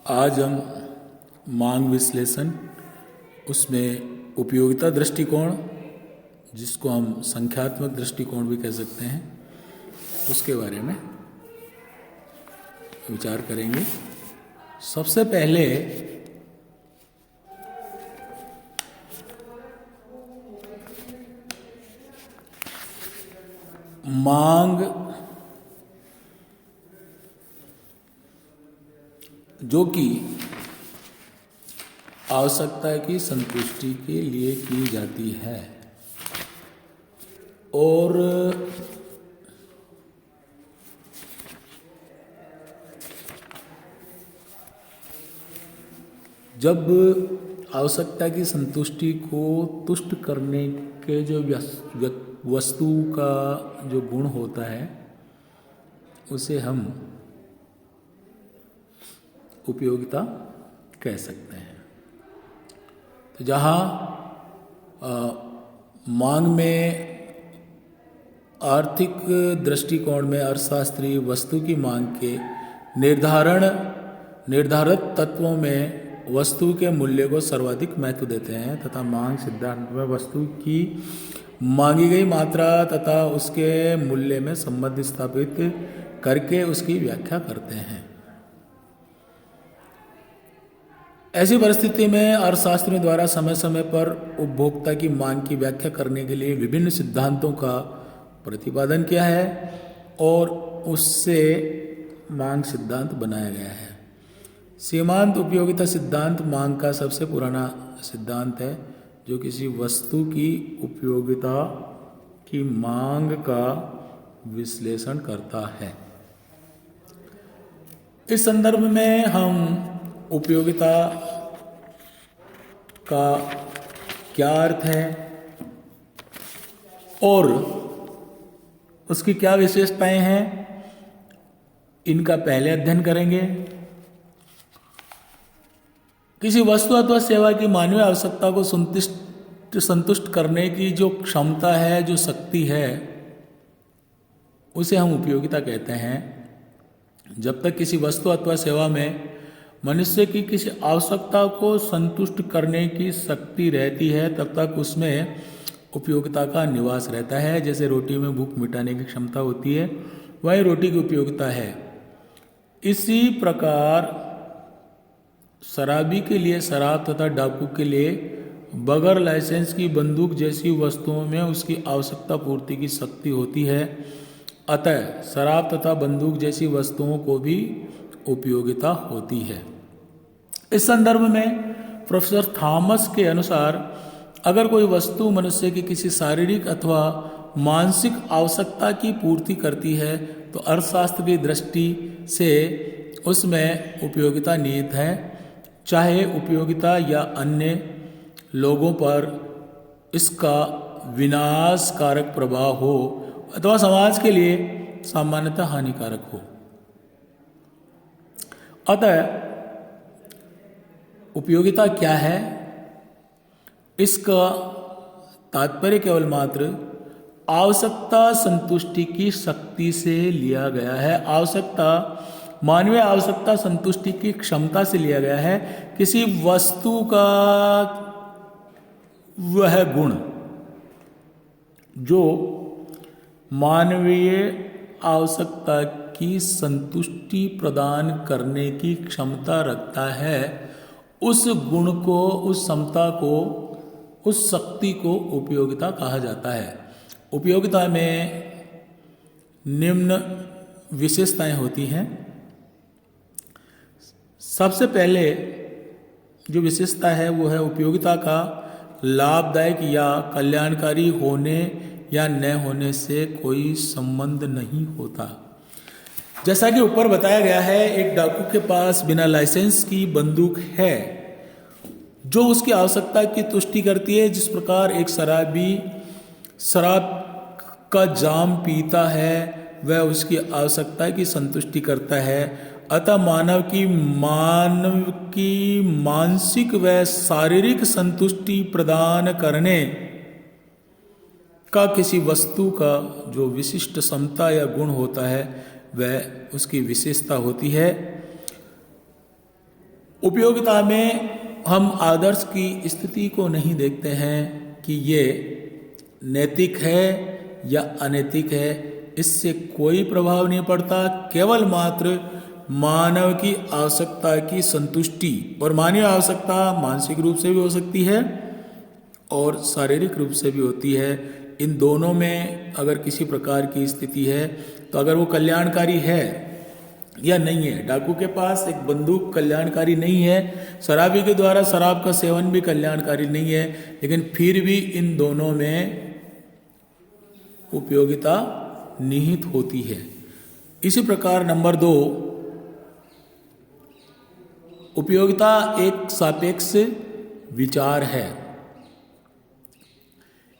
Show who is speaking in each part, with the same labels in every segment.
Speaker 1: आज हम मांग विश्लेषण, उसमें उपयोगिता दृष्टिकोण, जिसको हम संख्यात्मक दृष्टिकोण भी कह सकते हैं, उसके बारे में विचार करेंगे। सबसे पहले मांग जो कि आवश्यकता की संतुष्टि के लिए की जाती है और जब आवश्यकता की संतुष्टि को तुष्ट करने के जो वस्तु का जो गुण होता है, उसे हम उपयोगिता कह सकते हैं। तो जहाँ मांग में आर्थिक दृष्टिकोण में अर्थशास्त्री वस्तु की मांग के निर्धारित तत्वों में वस्तु के मूल्य को सर्वाधिक महत्व देते हैं तथा मांग सिद्धांत में वस्तु की मांगी गई मात्रा तथा उसके मूल्य में संबंध स्थापित करके उसकी व्याख्या करते हैं। ऐसी परिस्थिति में अर्थशास्त्रियों द्वारा समय समय पर उपभोक्ता की मांग की व्याख्या करने के लिए विभिन्न सिद्धांतों का प्रतिपादन किया है और उससे मांग सिद्धांत बनाया गया है। सीमांत उपयोगिता सिद्धांत मांग का सबसे पुराना सिद्धांत है, जो किसी वस्तु की उपयोगिता की मांग का विश्लेषण करता है। इस संदर्भ में हम उपयोगिता का क्या अर्थ है और उसकी क्या विशेषताएं हैं, इनका पहले अध्ययन करेंगे। किसी वस्तु अथवा सेवा की मानवीय आवश्यकता को संतुष्ट करने की जो क्षमता है, जो शक्ति है, उसे हम उपयोगिता कहते हैं। जब तक किसी वस्तु अथवा सेवा में मनुष्य की किसी आवश्यकता को संतुष्ट करने की शक्ति रहती है, तब तक उसमें उपयोगिता का निवास रहता है। जैसे रोटी में भूख मिटाने की क्षमता होती है, वही रोटी की उपयोगिता है। इसी प्रकार शराबी के लिए शराब तथा डाकू के लिए बगैर लाइसेंस की बंदूक जैसी वस्तुओं में उसकी आवश्यकता पूर्ति की शक्ति होती है। अतः शराब तथा बंदूक जैसी वस्तुओं को भी उपयोगिता होती है। इस संदर्भ में प्रोफेसर थॉमस के अनुसार अगर कोई वस्तु मनुष्य की किसी शारीरिक अथवा मानसिक आवश्यकता की पूर्ति करती है, तो अर्थशास्त्र की दृष्टि से उसमें उपयोगिता निहित है। चाहे उपयोगिता या अन्य लोगों पर इसका विनाशकारक प्रभाव हो अथवा समाज के लिए सामान्यतः हानिकारक हो। अतः उपयोगिता क्या है, इसका तात्पर्य केवल मात्र आवश्यकता संतुष्टि की शक्ति से लिया गया है। आवश्यकता, मानवीय आवश्यकता संतुष्टि की क्षमता से लिया गया है। किसी वस्तु का वह गुण जो मानवीय आवश्यकता की संतुष्टि प्रदान करने की क्षमता रखता है, उस गुण को, उस क्षमता को, उस शक्ति को उपयोगिता कहा जाता है। उपयोगिता में निम्न विशेषताएं होती हैं। सबसे पहले जो विशेषता है वो है उपयोगिता का लाभदायक या कल्याणकारी होने या न होने से कोई संबंध नहीं होता। जैसा कि ऊपर बताया गया है, एक डाकू के पास बिना लाइसेंस की बंदूक है जो उसकी आवश्यकता की तुष्टि करती है। जिस प्रकार एक शराबी शराब का जाम पीता है, वह उसकी आवश्यकता की संतुष्टि करता है। अतः मानव की मानसिक व शारीरिक संतुष्टि प्रदान करने का किसी वस्तु का जो विशिष्ट क्षमता या गुण होता है, वह उसकी विशेषता होती है। उपयोगिता में हम आदर्श की स्थिति को नहीं देखते हैं कि ये नैतिक है या अनैतिक है, इससे कोई प्रभाव नहीं पड़ता। केवल मात्र मानव की आवश्यकता की संतुष्टि, और मानवीय आवश्यकता मानसिक रूप से भी हो सकती है और शारीरिक रूप से भी होती है। इन दोनों में अगर किसी प्रकार की स्थिति है तो अगर वो कल्याणकारी है या नहीं है। डाकू के पास एक बंदूक कल्याणकारी नहीं है, शराबी के द्वारा शराब का सेवन भी कल्याणकारी नहीं है, लेकिन फिर भी इन दोनों में उपयोगिता निहित होती है। इसी प्रकार नंबर 2, उपयोगिता एक सापेक्ष विचार है।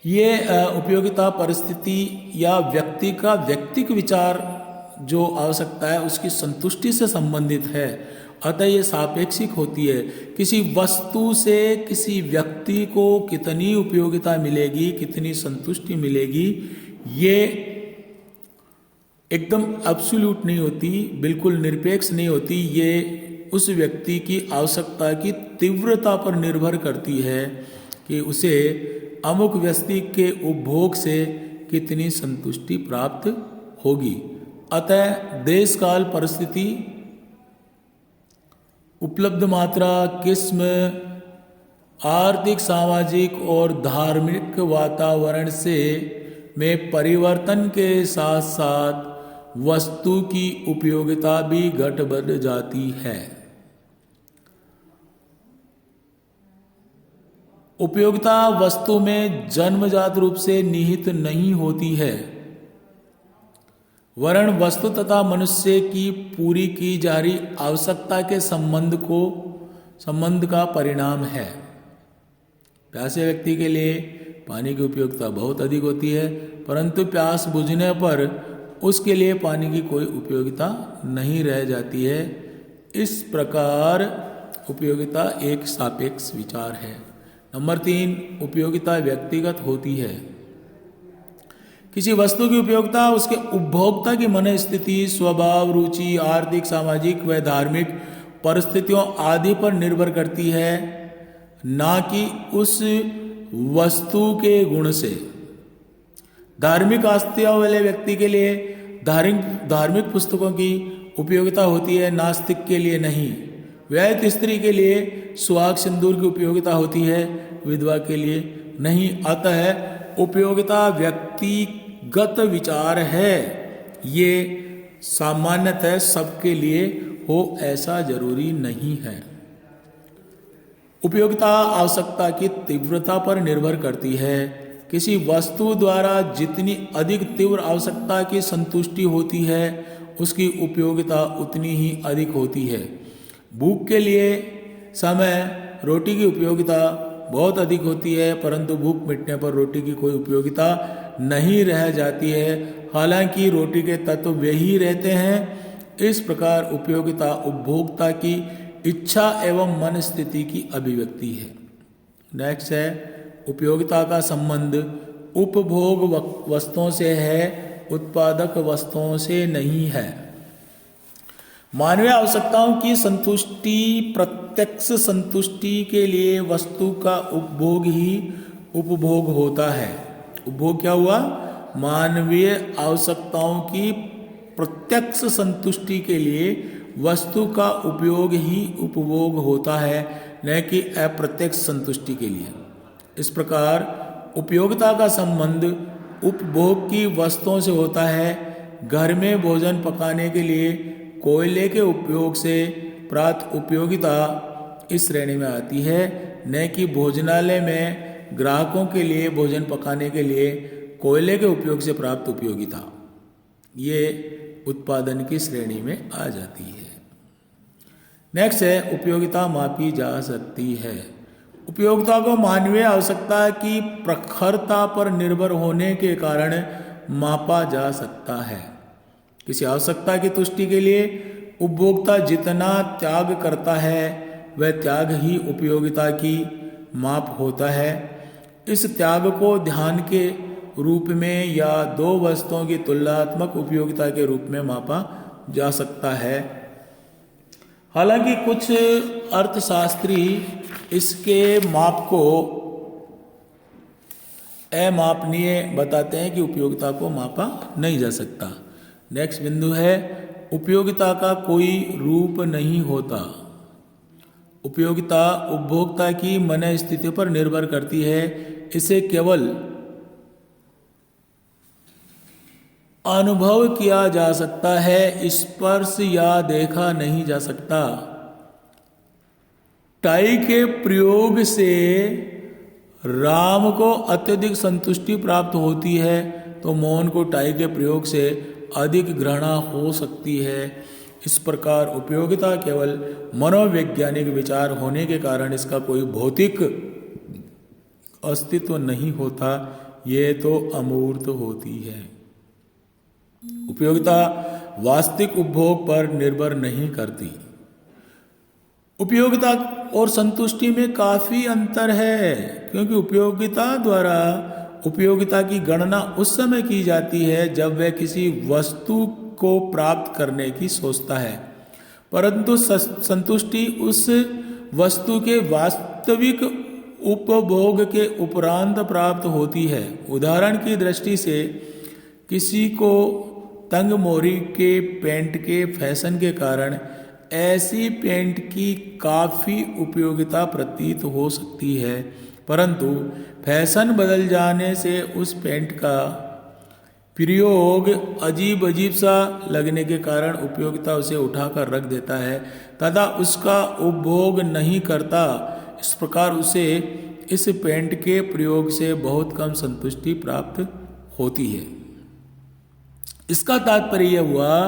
Speaker 1: ये उपयोगिता परिस्थिति या व्यक्ति का व्यक्तिक विचार जो आवश्यकता है उसकी संतुष्टि से संबंधित है, अतः ये सापेक्षिक होती है। किसी वस्तु से किसी व्यक्ति को कितनी उपयोगिता मिलेगी, कितनी संतुष्टि मिलेगी, ये एकदम एब्सोल्यूट नहीं होती, बिल्कुल निरपेक्ष नहीं होती। ये उस व्यक्ति की आवश्यकता की तीव्रता पर निर्भर करती है कि उसे अमुक व्यक्ति के उपभोग से कितनी संतुष्टि प्राप्त होगी। अतः देश काल परिस्थिति, उपलब्ध मात्रा, किस्म, आर्थिक, सामाजिक और धार्मिक वातावरण से में परिवर्तन के साथ साथ वस्तु की उपयोगिता भी घट बढ़ जाती है। उपयोगिता वस्तु में जन्मजात रूप से निहित नहीं होती है, वरन वस्तु तथा मनुष्य की पूरी की जा रही आवश्यकता के संबंध का परिणाम है। प्यासे व्यक्ति के लिए पानी की उपयोगिता बहुत अधिक होती है, परंतु प्यास बुझने पर उसके लिए पानी की कोई उपयोगिता नहीं रह जाती है। इस प्रकार उपयोगिता एक सापेक्ष विचार है। नंबर 3, उपयोगिता व्यक्तिगत होती है। किसी वस्तु की उपयोगिता उसके उपभोक्ता की मन स्थिति, स्वभाव, रुचि, आर्थिक, सामाजिक व धार्मिक परिस्थितियों आदि पर निर्भर करती है, ना कि उस वस्तु के गुण से। धार्मिक आस्था वाले व्यक्ति के लिए धार्मिक पुस्तकों की उपयोगिता होती है, नास्तिक के लिए नहीं। वैध स्त्री के लिए सुहाग सिंदूर की उपयोगिता होती है, विधवा के लिए नहीं। अतः उपयोगिता व्यक्तिगत विचार है, ये सामान्यतः सबके लिए हो ऐसा जरूरी नहीं है। उपयोगिता आवश्यकता की तीव्रता पर निर्भर करती है। किसी वस्तु द्वारा जितनी अधिक तीव्र आवश्यकता की संतुष्टि होती है, उसकी उपयोगिता उतनी ही अधिक होती है। भूख के लिए समय रोटी की उपयोगिता बहुत अधिक होती है, परंतु भूख मिटने पर रोटी की कोई उपयोगिता नहीं रह जाती है, हालांकि रोटी के तत्व वे ही रहते हैं। इस प्रकार उपयोगिता उपभोक्ता की इच्छा एवं मन स्थिति की अभिव्यक्ति है। नेक्स्ट है, उपयोगिता का संबंध उपभोग वस्तुओं से है, उत्पादक वस्तुओं से नहीं है। मानवीय आवश्यकताओं की संतुष्टि, प्रत्यक्ष संतुष्टि के लिए वस्तु का उपभोग ही उपभोग होता है। उपभोग क्या हुआ? मानवीय आवश्यकताओं की प्रत्यक्ष संतुष्टि के लिए वस्तु का उपयोग ही उपभोग होता है, न कि अप्रत्यक्ष संतुष्टि के लिए। इस प्रकार उपयोगिता का संबंध उपभोग की वस्तुओं से होता है। घर में भोजन पकाने के लिए कोयले के उपयोग से प्राप्त उपयोगिता इस श्रेणी में आती है, न कि भोजनालय में ग्राहकों के लिए भोजन पकाने के लिए कोयले के उपयोग से प्राप्त उपयोगिता, ये उत्पादन की श्रेणी में आ जाती है। नेक्स्ट है, उपयोगिता मापी जा सकती है। उपयोगिता को मानवीय आवश्यकता की प्रखरता पर निर्भर होने के कारण मापा जा सकता है। किसी आवश्यकता की तुष्टि के लिए उपभोक्ता जितना त्याग करता है, वह त्याग ही उपयोगिता की माप होता है। इस त्याग को ध्यान के रूप में या दो वस्तुओं की तुलनात्मक उपयोगिता के रूप में मापा जा सकता है। हालांकि कुछ अर्थशास्त्री इसके माप को अमापनीय बताते हैं कि उपयोगिता को मापा नहीं जा सकता। नेक्स्ट बिंदु है उपयोगिता का कोई रूप नहीं होता। उपयोगिता उपभोक्ता की मन स्थिति पर निर्भर करती है। इसे केवल अनुभव किया जा सकता है, स्पर्श या देखा नहीं जा सकता। टाई के प्रयोग से राम को अत्यधिक संतुष्टि प्राप्त होती है, तो मोहन को टाई के प्रयोग से अधिक घृणा हो सकती है। इस प्रकार उपयोगिता केवल मनोवैज्ञानिक विचार होने के कारण इसका कोई भौतिक अस्तित्व नहीं होता, ये तो अमूर्त होती है। उपयोगिता वास्तविक उपभोग पर निर्भर नहीं करती। उपयोगिता और संतुष्टि में काफी अंतर है, क्योंकि उपयोगिता द्वारा उपयोगिता की गणना उस समय की जाती है जब वह किसी वस्तु को प्राप्त करने की सोचता है, परंतु संतुष्टि उस वस्तु के वास्तविक उपभोग के उपरांत प्राप्त होती है। उदाहरण की दृष्टि से किसी को तंग मोरी के पैंट के फैशन के कारण ऐसी पैंट की काफ़ी उपयोगिता प्रतीत हो सकती है, परंतु फैशन बदल जाने से उस पैंट का प्रयोग अजीब सा लगने के कारण उपयोगिता उसे उठाकर रख देता है तथा उसका उपभोग नहीं करता। इस प्रकार उसे इस पैंट के प्रयोग से बहुत कम संतुष्टि प्राप्त होती है। इसका तात्पर्य यह हुआ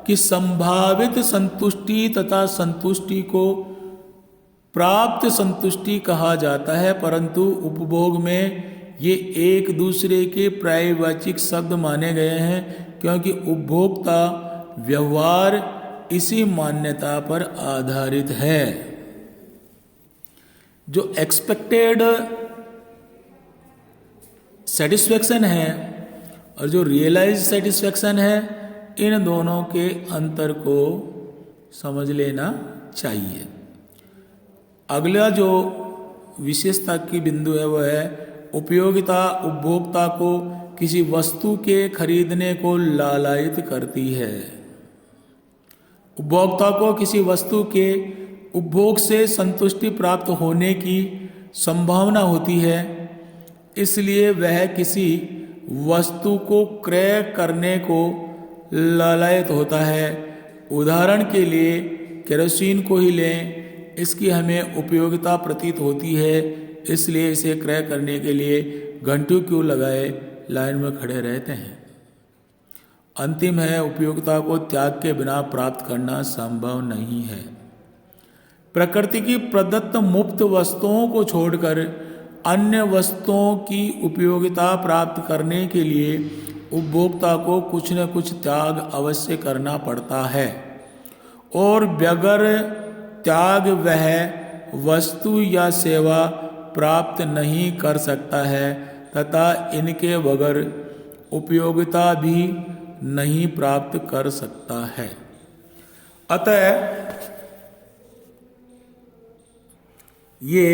Speaker 1: कि संभावित संतुष्टि तथा संतुष्टि को प्राप्त संतुष्टि कहा जाता है, परंतु उपभोग में ये एक दूसरे के पर्यायवाची शब्द माने गए हैं, क्योंकि उपभोक्ता व्यवहार इसी मान्यता पर आधारित है। जो एक्सपेक्टेड सेटिस्फेक्शन है और जो रियलाइज सेटिस्फेक्शन है, इन दोनों के अंतर को समझ लेना चाहिए। अगला जो विशेषता की बिंदु है वह है उपयोगिता उपभोक्ता को किसी वस्तु के खरीदने को लालायित करती है। उपभोक्ता को किसी वस्तु के उपभोग से संतुष्टि प्राप्त होने की संभावना होती है, इसलिए वह किसी वस्तु को क्रय करने को लालायित होता है। उदाहरण के लिए केरोसिन को ही लें, इसकी हमें उपयोगिता प्रतीत होती है, इसलिए इसे क्रय करने के लिए घंटों क्यों लगाए लाइन में खड़े रहते हैं। अंतिम है उपयोगिता को त्याग के बिना प्राप्त करना संभव नहीं है। प्रकृति की प्रदत्त मुफ्त वस्तुओं को छोड़कर अन्य वस्तुओं की उपयोगिता प्राप्त करने के लिए उपभोक्ता को कुछ न कुछ त्याग अवश्य करना पड़ता है, और बगैर त्याग वह वस्तु या सेवा प्राप्त नहीं कर सकता है तथा इनके बगैर उपयोगिता भी नहीं प्राप्त कर सकता है। अतः ये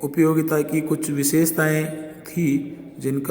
Speaker 1: उपयोगिता की कुछ विशेषताएं थी जिनका